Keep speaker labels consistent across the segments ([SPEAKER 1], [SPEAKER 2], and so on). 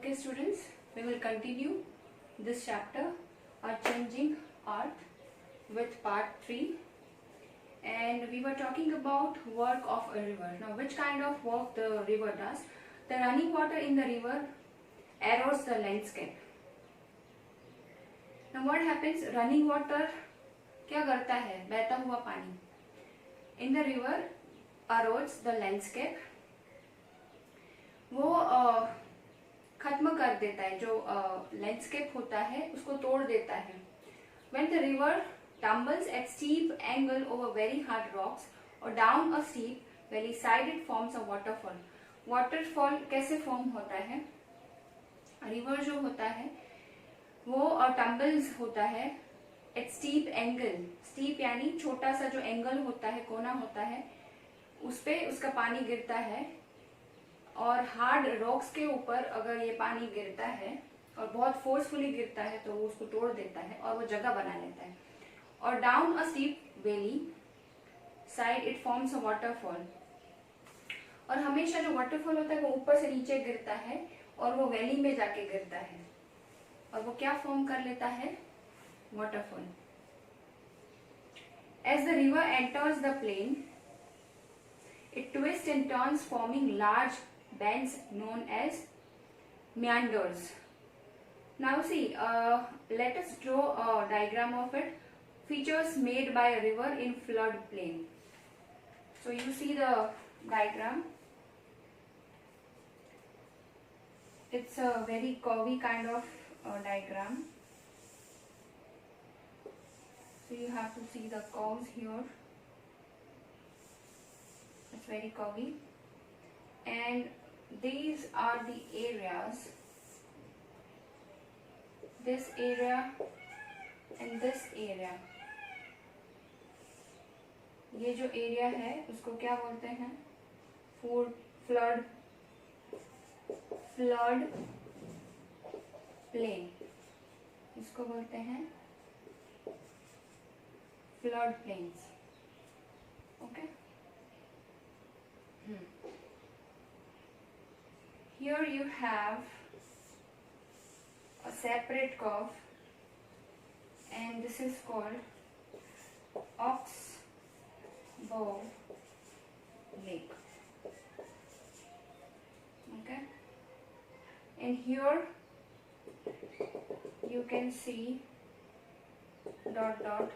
[SPEAKER 1] Okay students, we will continue this chapter, Our Changing Earth, with part 3, and we were talking about work of a river. Now which kind of work the river does? The running water in the river erodes the landscape. Now what happens? Running water क्या करता है? बहता हुआ पानी in the river erodes the landscape. वो खत्म कर देता है, जो लैंडस्केप होता है उसको तोड़ देता है. When the river tumbles at steep angle over very hard rocks or down a steep valley side, it forms a waterfall. Waterfall कैसे फॉर्म होता है? रिवर जो होता है वो टम्बल्स होता है एट स्टीप एंगल. स्टीप यानी छोटा सा जो एंगल होता है, कोना होता है, उस पे उसका पानी गिरता है. और हार्ड रॉक्स के ऊपर अगर ये पानी गिरता है और बहुत फोर्सफुली गिरता है तो वो उसको तोड़ देता है और वो जगह बना लेता है. और down a steep valley side it forms a waterfall. और हमेशा जो वाटरफॉल होता है वो ऊपर से नीचे गिरता है और वो वैली में जाके गिरता है और वो क्या फॉर्म कर लेता है? Waterfall. As the river enters the plain it twists and turns, forming large bends known as meanders. Now see, let us draw a diagram of it. Features made by a river in flood plain. So you see the diagram. It's a very curvy kind of diagram. So you have to see the curves here. It's very curvy, and these are the areas, this area and this area. ये जो area है उसको क्या बोलते हैं? Flood plain. इसको बोलते हैं flood plains. Okay. Here you have a separate curve, and this is called Oxbow Lake. Okay, and here you can see dot dot.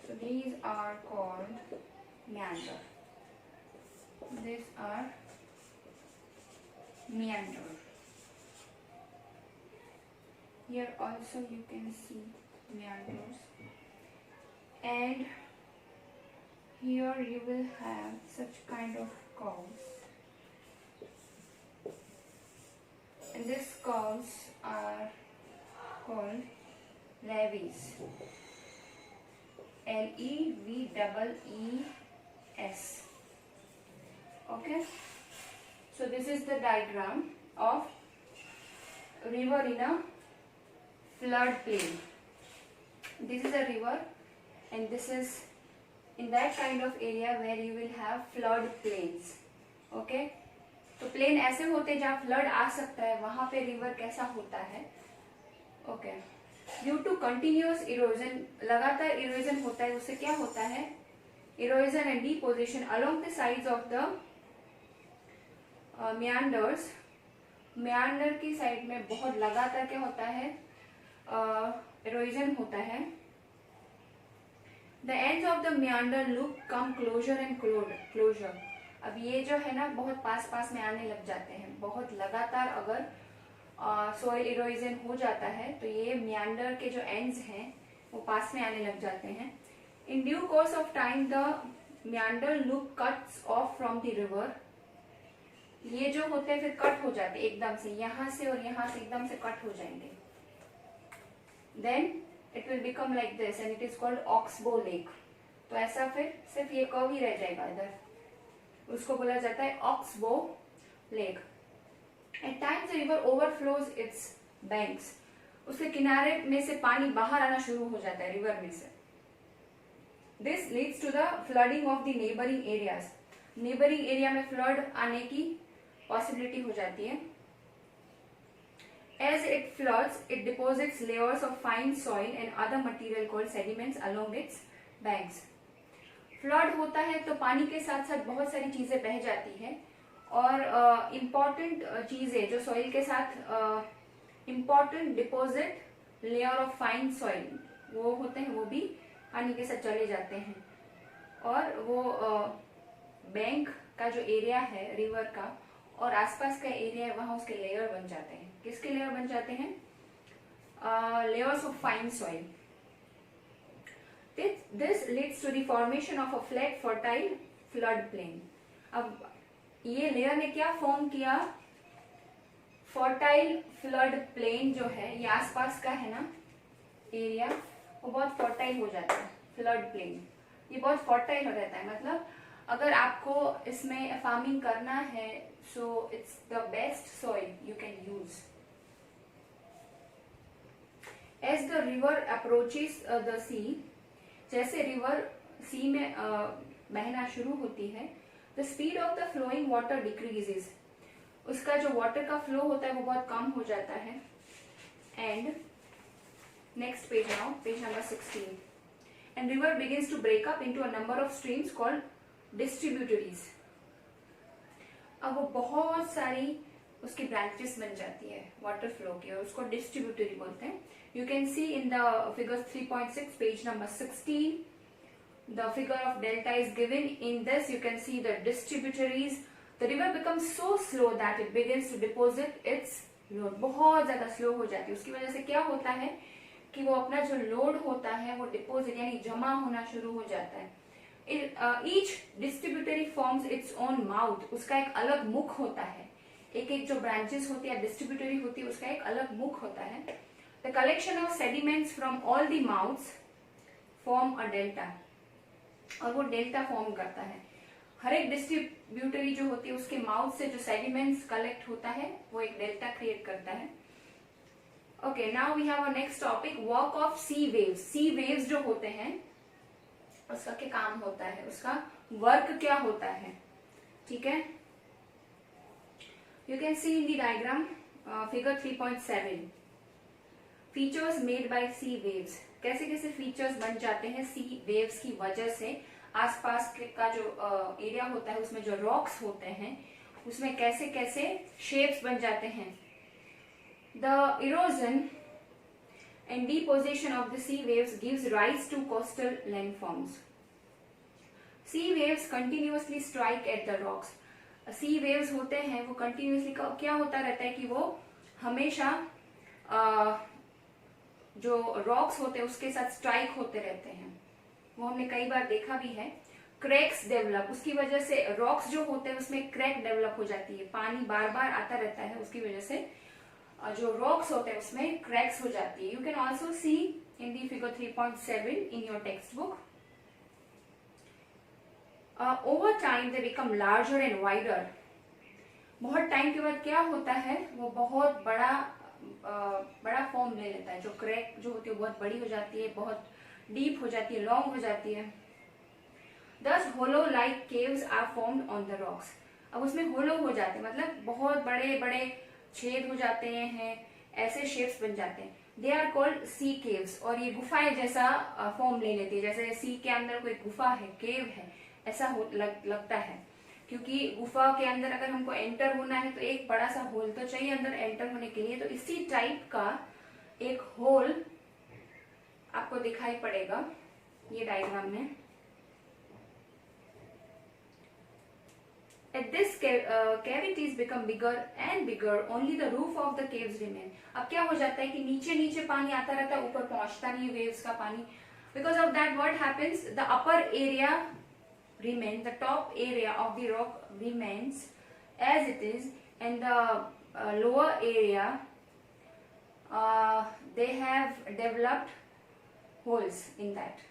[SPEAKER 1] So these are called meander. These are meander. Here also you can see meanders, and here you will have such kind of curves, and these curves are called levees. Levees. Okay, so this is the diagram of river in a flood plain. This is a river, and this is in that kind of area where you will have flood plains. Okay, तो plane ऐसे होते जहाँ flood आ सकता है, वहां पे river कैसा होता है? Okay. Due to continuous erosion, लगातार इरोजन होता है, उससे क्या होता है? Erosion and deposition along the sides of the meanders. meander की साइड में बहुत लगातार क्या होता है? erosion होता है. the ends of the meander loop come closer and closer. अब ये जो है ना बहुत पास में आने लग जाते हैं. बहुत लगातार अगर soil erosion हो जाता है तो ये meander के जो ends हैं वो पास में आने लग जाते हैं. in due course of time the meander loop cuts off from the river. ये जो होते हैं फिर कट हो जाते एकदम से, यहाँ से और यहाँ से एकदम से कट हो जाएंगे. Then it will become like this and it is called oxbow lake. तो ऐसा फिर सिर्फ ये कर्व ही रह जाएगा इधर, उसको बोला जाता है oxbow lake. At times the river overflows its banks. उसके किनारे में से पानी बाहर आना शुरू हो जाता है रिवर में से. This leads to the flooding of the neighbouring areas. Neighbouring area में फ्लड आने की पॉसिबिलिटी हो जाती है। As it floods, it deposits layers of fine soil and other material called sediments along its banks. Flood होता है तो पानी के साथ साथ बहुत सारी चीजें बह जाती है और इम्पॉर्टेंट चीजें जो सॉइल के साथ important deposit layer of fine soil वो होते हैं वो भी पानी के साथ चले जाते हैं और वो बैंक का जो एरिया है रिवर का और आसपास का एरिया है वहां उसके लेयर बन जाते हैं। किसके लेयर बन जाते हैं? Layers of fine soil. This leads to the formation of a flat fertile flood plain. अब ये लेयर ने क्या फॉर्म किया? फर्टाइल फ्लड प्लेन जो है ये आसपास का है ना एरिया वो बहुत फर्टाइल हो जाता है। फ्लड प्लेन ये बहुत फर्टाइल हो रहता है, मतलब अगर आपको इसमें फार्मिंग करना है so it's the best soil you can use. As the river approaches the sea, जैसे रिवर सी में बहना शुरू होती है, the speed of the flowing water decreases, उसका जो वाटर का फ्लो होता है वो बहुत कम हो जाता है। And next page now, page number 16, and river begins to break up into a number of streams called distributaries. अब वो बहुत सारी उसकी ब्रांचेस बन जाती है वाटर फ्लो की और उसको डिस्ट्रीब्यूटरी बोलते हैं। You can see in the figure 3.6 page number 16 the figure of delta is given. In this you can see the distributaries. The river becomes so slow that it begins to deposit its load. बहुत ज्यादा slow हो जाती है, उसकी वजह से क्या होता है कि वो अपना जो लोड होता है वो डिपोजिट यानी जमा होना शुरू हो जाता है। Each distributary forms its own mouth, उसका एक अलग मुख होता है। एक एक जो ब्रांचेस होती है डिस्ट्रीब्यूटरी होती है उसका एक अलग मुख होता है। The collection of sediments from all the mouths form a delta, और वो डेल्टा फॉर्म करता है। हर एक डिस्ट्रीब्यूटरी जो होती है उसके माउथ से जो सेडिमेंट्स कलेक्ट होता है वो एक डेल्टा क्रिएट करता है। Okay, now we have a next topic, work of sea waves. Sea waves जो होते हैं उसका क्या काम होता है, उसका वर्क क्या होता है, ठीक है। You can see in the diagram figure 3.7 features made by sea waves. कैसे कैसे फीचर्स बन जाते हैं सी वेव्स की वजह से। आसपास का जो एरिया होता है उसमें जो रॉक्स होते हैं उसमें कैसे कैसे शेप्स बन जाते हैं। The erosion and deposition of the sea waves gives rise to coastal landforms. Sea waves continuously strike at the rocks. Sea waves होते हैं वो continuously क्या होता रहता है कि वो हमेशा जो rocks होते हैं उसके साथ strike होते रहते हैं। वो हमने कई बार देखा भी है। क्रैक्स डेवलप, उसकी वजह से रॉक्स जो होते हैं उसमें क्रैक डेवलप हो जाती है, पानी बार बार आता रहता है उसकी वजह से जो रॉक्स होते हैं उसमें क्रैक्स हो जाती है। You can also see in the figure 3.7 in your text book. Over time they become larger and wider. बहुत टाइम के बाद क्या होता है वो बहुत बड़ा फॉर्म ले लेता है। जो क्रैक जो होती है बहुत बड़ी हो जाती है, बहुत डीप हो जाती है, लॉन्ग हो जाती है। This hollow like caves are formed on the rocks. अब उसमें होलो हो जाते हैं मतलब बहुत बड़े बड़े छेद हो जाते हैं, ऐसे शेप्स बन जाते हैं। They are called sea caves, और ये गुफाएं जैसा फॉर्म ले लेती है, जैसे सी के अंदर कोई गुफा है, केव है, ऐसा लगता है। क्योंकि गुफा के अंदर अगर हमको एंटर होना है तो एक बड़ा सा होल तो चाहिए अंदर एंटर होने के लिए, तो इसी टाइप का एक होल आपको दिखाई पड़ेगा ये डायग्राम में। At this cavities become bigger and bigger, only the roof of the caves remain. अब क्या हो जाता है कि नीचे नीचे पानी आता रहता है, ऊपर पहुंचता नहीं वेव्स का पानी। Because of that what happens, the upper area remains, the top area of the rock remains as it is, and the lower area they have developed holes in that.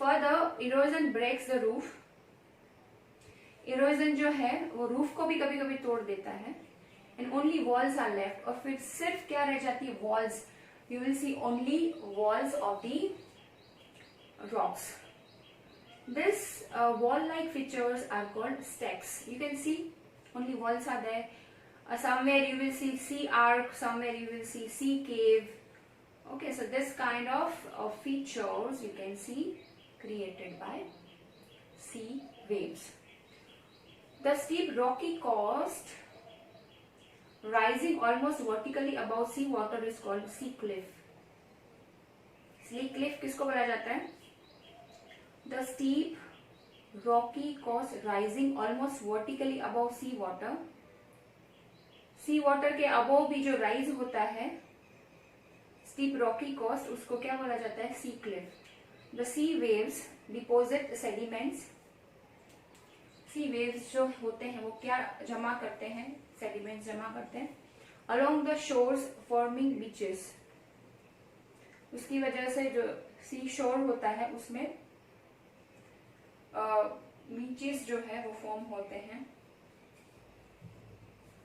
[SPEAKER 1] Further, erosion breaks the roof. Erosion जो है वो roof को भी कभी कभी तोड़ देता है। And only walls are left, और फिर सिर्फ क्या रह जाती है, walls. You will see only walls of the rocks. This wall-like features are called stacks. You can see only walls are there. Somewhere you will see sea arc, somewhere you will see sea cave. Okay, so this kind of features you can see created by sea waves. The steep rocky coast rising almost vertically above sea water is called sea cliff. Sea cliff किसको बोला जाता है? The steep rocky coast rising almost vertically above sea water. C water के above भी जो rise होता है steep Rocky coast, उसको क्या बोला जाता है? Sea cliff. The sea waves deposit sediments. Sea waves जो होते हैं वो क्या जमा करते हैं? सेडिमेंट्स जमा करते हैं along the shores forming beaches. उसकी वजह से जो सी शोर होता है उसमें बीचेस जो है वो फॉर्म होते हैं.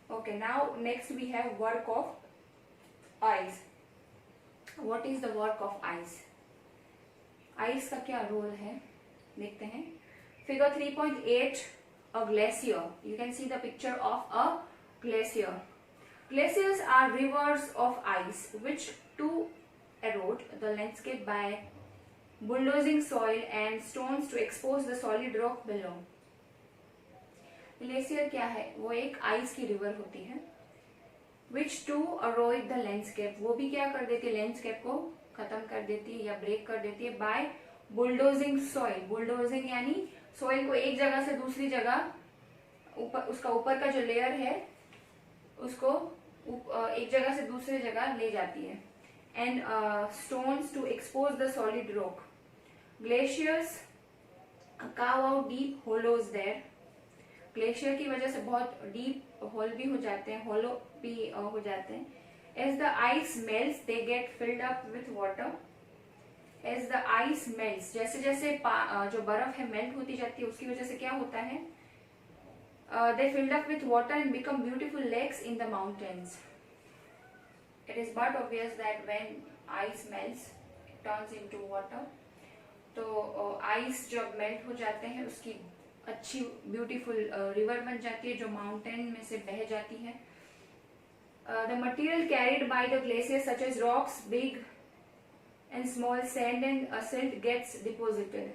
[SPEAKER 1] Okay, now next we have work of ice. What is the work of ice? Ice का क्या रोल है देखते हैं. Figure 3.8, a glacier. You can see the picture of a glacier. Glaciers are rivers of ice which to erode the landscape by bulldozing soil and stones to expose the solid rock below. Glacier क्या है? वो एक ice की river होती है विच to अरोइड the landscape. वो भी क्या कर देती है? लैंडस्केप को खत्म कर देती है या ब्रेक कर देती है बाय बुलडोजिंग सॉइल. बुलडोजिंग यानी सॉइल को एक जगह से दूसरी जगह ऊपर, उसका ऊपर का जो लेयर है उसको एक जगह से दूसरी जगह ले जाती है. And stones to expose the solid rock. Glaciers carve out deep hollows there. Glacier की वजह से बहुत डीप होल भी हो जाते हैं, होलो भी हो जाते हैं. As the ice melts they get filled up with water. As the ice melts, जैसे जैसे जो बर्फ है मेल्ट होती जाती है उसकी वजह से क्या होता है? They filled up with water and become beautiful lakes in the mountains. It is but obvious that when ice melts it turns into water. तो आइस जब मेल्ट हो जाते हैं उसकी अच्छी ब्यूटीफुल रिवर बन जाती है जो माउंटेन में से बह जाती है. The material carried by the glacier such as rocks, big and small, sand and silt gets deposited.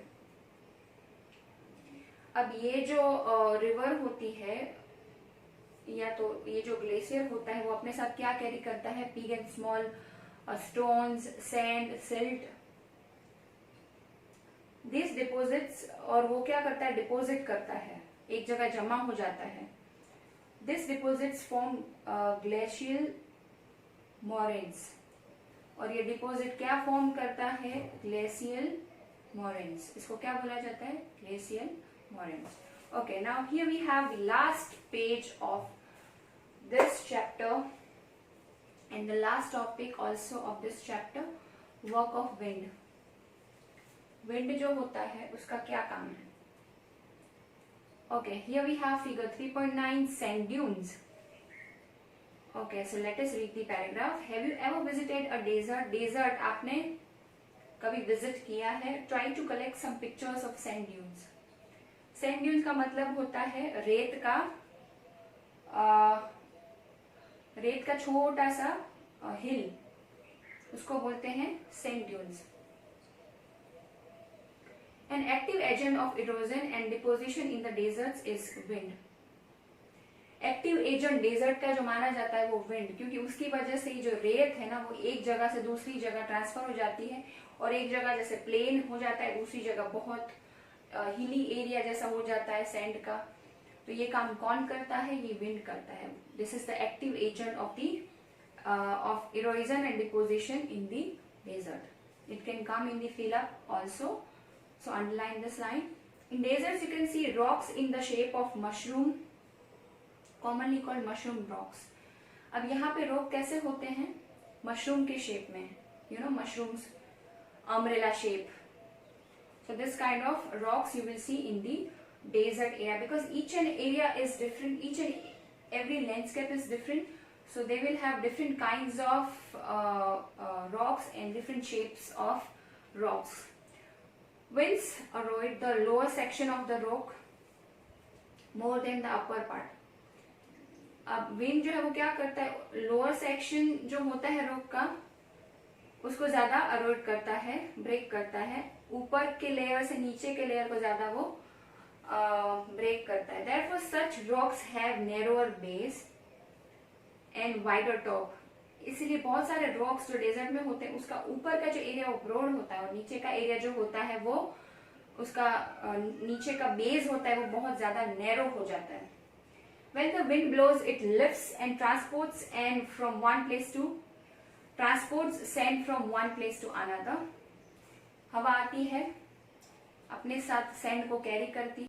[SPEAKER 1] अब ये जो रिवर होती है या तो ये जो ग्लेशियर होता है वो अपने साथ क्या कैरी करता है? Big and small stones, sand, silt, this deposits. और वो क्या करता है? डिपोजिट करता है, एक जगह जमा हो जाता है. This deposits form glacial moraines. और ये डिपोजिट क्या फॉर्म करता है? Glacial moraines. इसको क्या बोला जाता है? Glacial moraines. Okay, now here we have the last page of this chapter and the last topic also of this chapter, work of wind. Wind जो होता है उसका क्या काम है? ओके, हियर वी हैव figure 3.9, sand dunes. Okay, so let us read the paragraph. Have you ever visited a desert? Desert आपने कभी विजिट किया है? Try to collect some pictures of sand dunes. Sand dunes का मतलब होता है रेत का छोटा सा हिल, उसको बोलते हैं sand dunes. An active agent of erosion and deposition in the deserts is wind. Active agent desert का जो माना जाता है वो विंड, क्योंकि उसकी वजह से जो रेत है ना वो एक जगह से दूसरी जगह ट्रांसफर हो जाती है और एक जगह जैसे प्लेन हो जाता है, दूसरी जगह बहुत हिली एरिया जैसा हो जाता है सैंड का. तो ये काम कौन करता है? ये विंड करता है. This is the active agent of erosion and deposition in the desert. It can come in the fill up also. So underline this line. In deserts you can see rocks in the shape of mushroom, commonly called mushroom rocks. अब यहाँ पे rock कैसे होते हैं? Mushroom के shape में, you know, mushrooms, umbrella shape. So this kind of rocks you will see in the desert area because each and area is different. Each and every landscape is different. So they will have different kinds of rocks and different shapes of rocks. Winds erode the lower section of the rock more than the upper part. अब wind जो है वो क्या करता है, lower section जो होता है रॉक का उसको ज्यादा अरोड करता है, ब्रेक करता है, ऊपर के लेयर से नीचे के लेयर को ज्यादा वो ब्रेक करता है. Therefore such rocks have narrower base and wider top. इसलिए बहुत सारे रॉक्स जो डेजर्ट में होते हैं उसका ऊपर का जो एरिया वो ब्रॉड होता है और नीचे का एरिया जो होता है वो उसका नीचे का बेस होता है वो बहुत ज्यादा नैरो हो जाता है. When the wind blows, it lifts and transports sand from one place to another. हवा आती है अपने साथ सैंड को कैरी करती